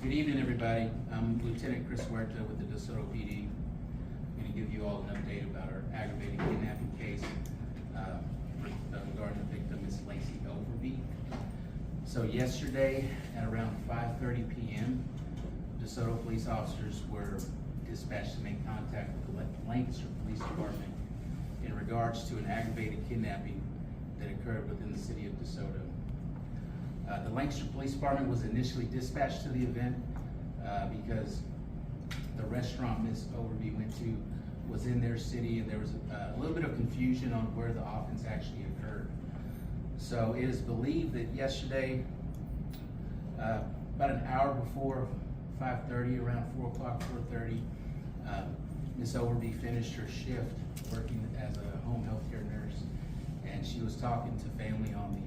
Good evening, everybody. I'm Lieutenant Chris Huerta with the DeSoto PD. I'm going to give you all an update about our aggravated kidnapping case regarding the victim, Ms. Lacey Overby. So yesterday at around 5:30 p.m., DeSoto police officers were dispatched to make contact with the Lancaster Police Department in regards to an aggravated kidnapping that occurred within the city of DeSoto. The Lancaster Police Department was initially dispatched to the event because the restaurant Ms. Overby went to was in their city, and there was a little bit of confusion on where the offense actually occurred. So it is believed that yesterday, about an hour before 5:30, around 4 o'clock, 4:30, Ms. Overby finished her shift working as a home health care nurse, and she was talking to family on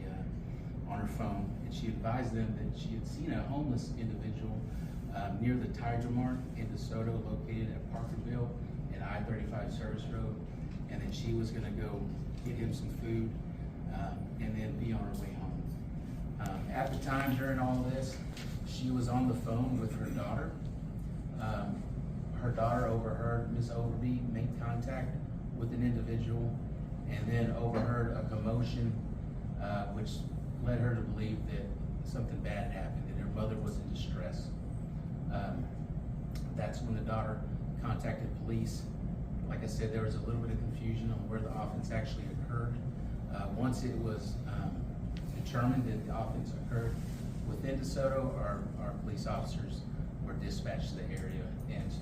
her phone, and she advised them that she had seen a homeless individual near the Tiger Mart in DeSoto, located at Parkerville and I-35 Service Road, and that she was going to go get him some food and then be on her way home. At the time during all this, she was on the phone with her daughter. Her daughter overheard Ms. Overby make contact with an individual, and then overheard a commotion which led her to believe that something bad happened, and her mother was in distress. That's when the daughter contacted police. Like I said, there was a little bit of confusion on where the offense actually occurred. Once it was determined that the offense occurred within DeSoto, our police officers were dispatched to the area and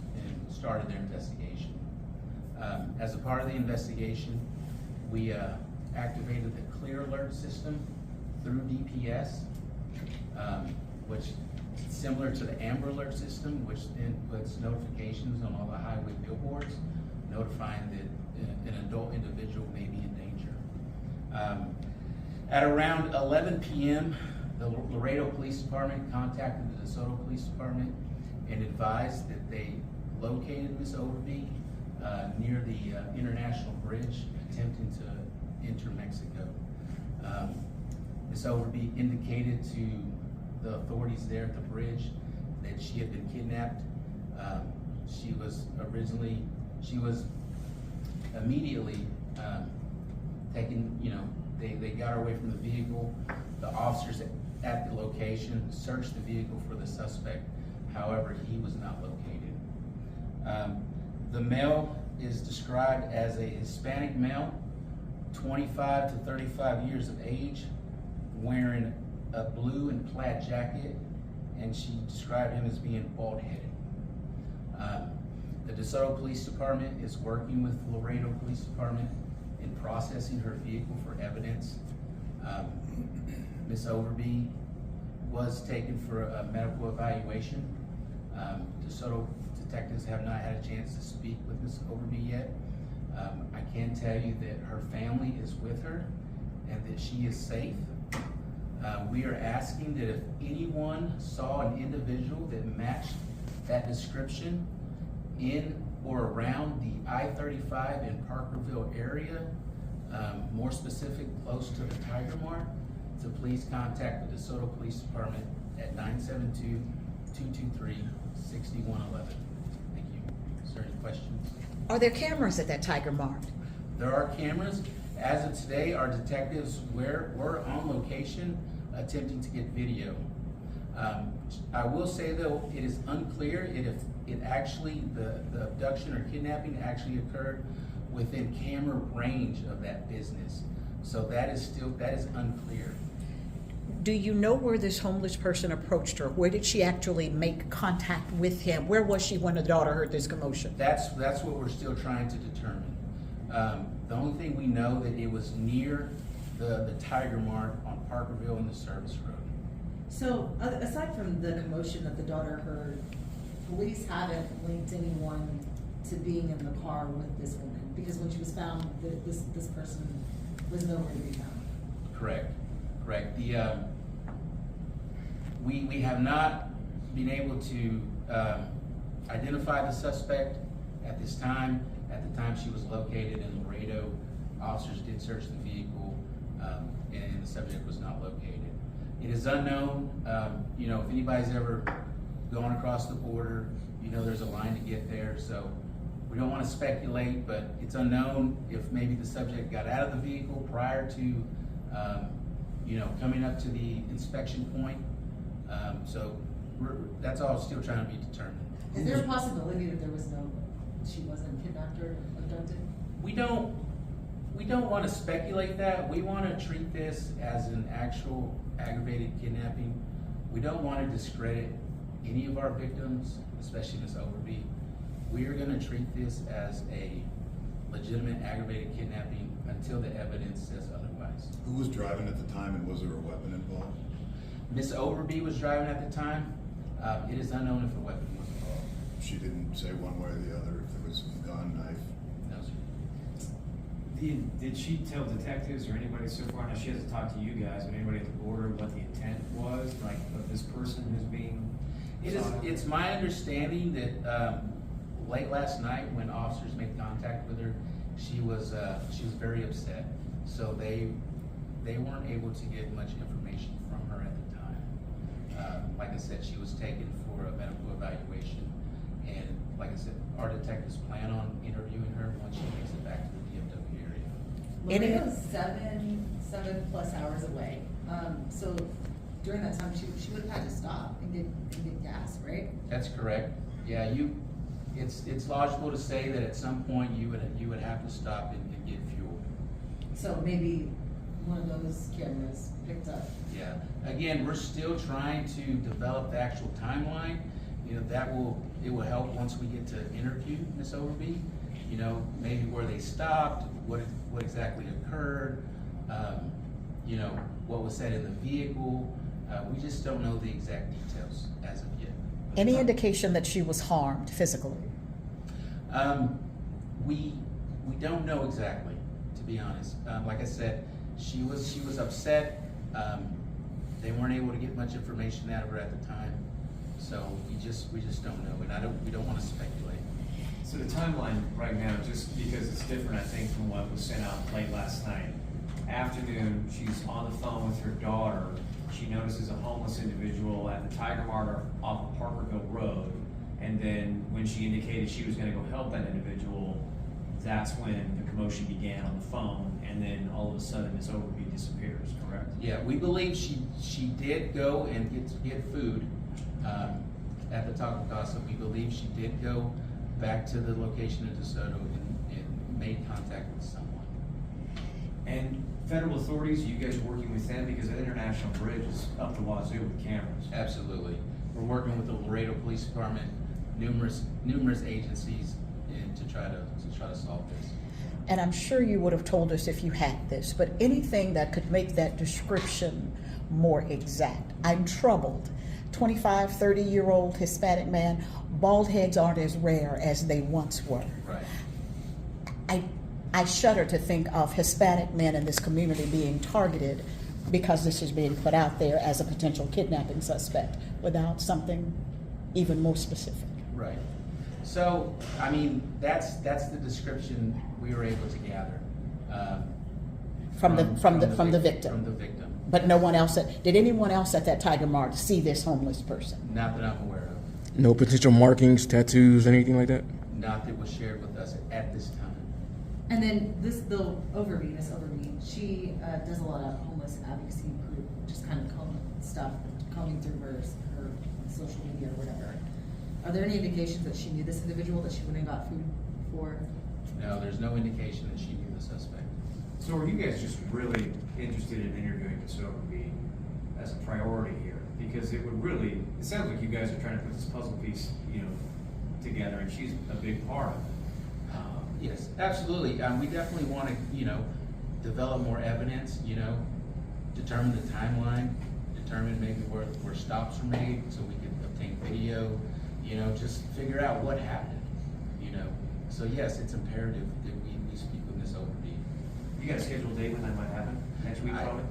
started their investigation. As a part of the investigation, we activated the Clear Alert system through DPS, which is similar to the Amber Alert system, which inputs notifications on all the highway billboards, notifying that an adult individual may be in danger. At around 11 p.m., the Laredo Police Department contacted the DeSoto Police Department and advised that they located Ms. Overby near the International Bridge, attempting to enter Mexico. Ms. Overby indicated to the authorities there at the bridge that she had been kidnapped. She was immediately taken, they got her away from the vehicle. The officers at the location searched the vehicle for the suspect. However, he was not located. The male is described as a Hispanic male, 25 to 35 years of age, wearing a blue and plaid jacket, and she described him as being bald-headed. The DeSoto Police Department is working with the Laredo Police Department in processing her vehicle for evidence. Ms. Overby was taken for a medical evaluation. DeSoto detectives have not had a chance to speak with Ms. Overby yet. I can tell you that her family is with her and that she is safe. We are asking that if anyone saw an individual that matched that description in or around the I-35 in Parkerville area, more specific, close to the Tiger Mart, to please contact the DeSoto Police Department at 972-223-6111. Thank you. Is there any questions? Are there cameras at that Tiger Mart? There are cameras. As of today, our detectives were on location attempting to get video. I will say though, it is unclear if it actually, the abduction or kidnapping actually occurred within camera range of that business. So that is unclear. Do you know where this homeless person approached her? Where did she actually make contact with him? Where was she when the daughter heard this commotion? That's what we're still trying to determine. The only thing we know that it was near the Tiger Mart on Parkerville and the Service Road. So, aside from the commotion that the daughter heard, police haven't linked anyone to being in the car with this woman, because when she was found, this person was nowhere to be found. Correct. We have not been able to identify the suspect at this time. At the time she was located in Laredo, officers did search the vehicle, and the subject was not located. It is unknown, if anybody's ever going across the border. You know, there's a line to get there, so we don't wanna speculate, but it's unknown if maybe the subject got out of the vehicle prior to, you know, coming up to the inspection point. So that's all still trying to be determined. Is there a possibility that she wasn't kidnapped or abducted? We don't wanna speculate that. We wanna treat this as an actual aggravated kidnapping. We don't wanna discredit any of our victims, especially Ms. Overby. We are gonna treat this as a legitimate aggravated kidnapping until the evidence says otherwise. Who was driving at the time, and was there a weapon involved? Ms. Overby was driving at the time. It is unknown if a weapon was involved. She didn't say one way or the other if there was a gun, knife. No, sir. Did she tell detectives or anybody so far, now she hasn't talked to you guys, but anybody at the border, what the intent was, like, of this person who's being sought out? It's my understanding that, late last night, when officers made contact with her, she was very upset. So they weren't able to get much information from her at the time. Like I said, she was taken for a medical evaluation, and like I said, our detectives plan on interviewing her once she makes it back to the DFW area. Laredo's 7+ hours away. So during that time, she would have had to stop and get gas, right? That's correct. Yeah, it's logical to say that at some point you would have to stop and get fuel. So maybe one of those cameras picked up. Yeah, again, we're still trying to develop the actual timeline. You know, it will help once we get to interview Ms. Overby. You know, maybe where they stopped, what exactly occurred, you know, what was said in the vehicle. We just don't know the exact details as of yet. Any indication that she was harmed physically? We don't know exactly, to be honest. Like I said, she was upset. They weren't able to get much information out of her at the time, so we just don't know, and we don't want to speculate. So the timeline right now, just because it's different, I think, from what was sent out late last night. Afternoon, she's on the phone with her daughter. She notices a homeless individual at the Tiger Mart off of Parkerville Road. And then when she indicated she was gonna go help that individual, that's when the commotion began on the phone. And then all of a sudden, Ms. Overby disappears, correct? Yeah, we believe she did go and get food at the Taco Casa. We believe she did go back to the location in DeSoto and made contact with someone. And federal authorities, you guys are working with them because that international bridge is up the wazoo with cameras. Absolutely. We're working with the Laredo Police Department, numerous agencies, and to try to solve this. And I'm sure you would have told us if you had this, but anything that could make that description more exact. I'm troubled. 25, 30-year-old Hispanic man, bald heads aren't as rare as they once were. Right. I shudder to think of Hispanic men in this community being targeted because this is being put out there as a potential kidnapping suspect without something even more specific. Right. So, I mean, that's the description we were able to gather. From the victim. From the victim. But no one else, did anyone else at that Tiger Mart see this homeless person? Not that I'm aware of. No potential markings, tattoos, anything like that? Not that was shared with us at this time. And then Miss Overby, she does a lot of homeless advocacy group, just kind of combing through her social media or whatever. Are there any indications that she knew this individual, that she went and got food for? No, there's no indication that she knew the suspect. So are you guys just really interested in interviewing Ms. Overby as a priority here? Because it sounds like you guys are trying to put this puzzle piece, together, and she's a big part of it. Yes, absolutely. We definitely want to, develop more evidence, determine the timeline, determine maybe where stops were made so we can obtain video, just figure out what happened, So yes, it's imperative that we speak with Ms. Overby. You got a scheduled date when that might happen? Next week, probably?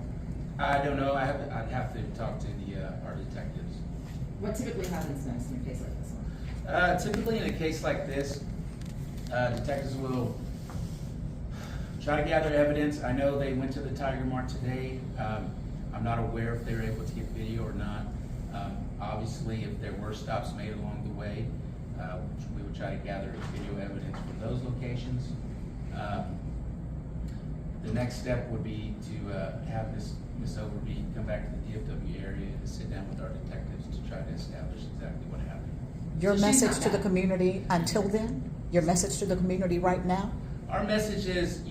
I don't know. I'd have to talk to our detectives. What typically happens next in a case like this one? Typically in a case like this, detectives will try to gather evidence. I know they went to the Tiger Mart today. I'm not aware if they were able to get video or not. Obviously, if there were stops made along the way, we would try to gather video evidence from those locations. The next step would be to have Ms. Overby come back to the DFW area and sit down with our detectives to try to establish exactly what happened. Your So she's message not to the back. community until then? Your message to the community right now? Our message is,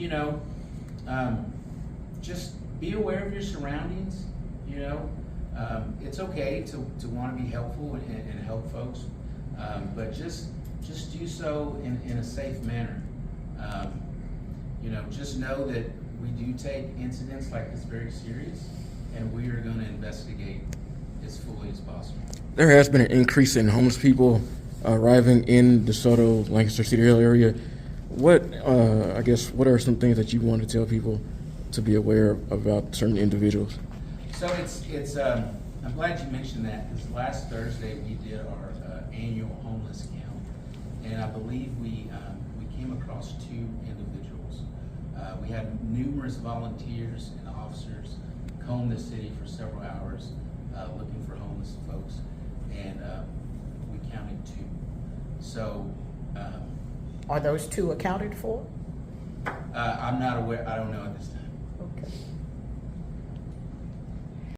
just be aware of your surroundings, It's okay to want to be helpful and help folks, but just do so in a safe manner. Just know that we do take incidents like this very serious, and we are going to investigate as fully as possible. There has been an increase in homeless people arriving in DeSoto, Lancaster City area. What are some things that you want to tell people to be aware about certain individuals? So it's I'm glad you mentioned that, because last Thursday we did our annual homeless count, and I believe we came across 2 individuals. We had numerous volunteers and officers comb the city for several hours looking for homeless folks, and we counted 2. So Are those 2 accounted for? I'm not aware. I don't know at this time. Okay.